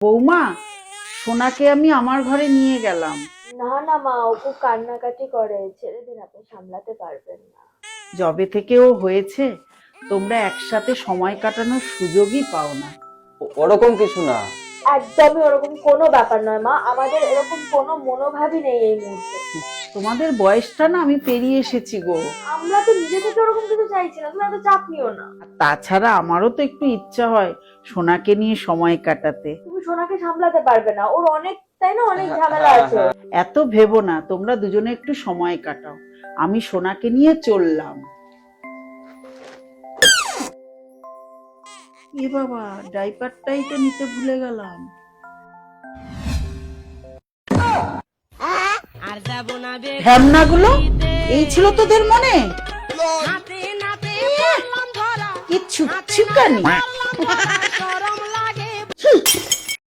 বৌমা, সোনাকে আমি আমার ঘরে নিয়ে গেলাম। না না মা, ও খুব কান্নাকাটি করে, ছেড়ে দিন, আপনি সামলাতে পারবেন না। যবে থেকে ও হয়েছে তোমরা একসাথে সময় কাটানোর সুযোগই পাও না। ওরকম কিছু না। একদমই ওরকম কোনো ব্যাপার নয় মা, আমাদের এরকম কোনো মনোভাবই নেই এই মুহূর্তে। তোমাদের বয়সটা না আমি পেরিয়ে এসেছি গো। আমরা তো নিজে থেকে ওরকম কিছু চাইছি না, তুমি এত চাপ নিও না। আর তাছাড়া আমারও তো একটু ইচ্ছা হয় সোনাকে নিয়ে সময় কাটাতে। তুমি সোনাকে সামলাতে পারবে না, ওর অনেক, তাই না, অনেক ঝামেলা আছে। এত ভেবো না, তোমরা দুজনে একটু সময় কাটাও, আমি সোনাকে নিয়ে চললাম। এ বাবা, ডাইপারটাই তো নিতে ভুলে গেলাম। ঢ্যামনাগুলো এই ছিল তোদের মনে? কিচ্ছু ছিকানি।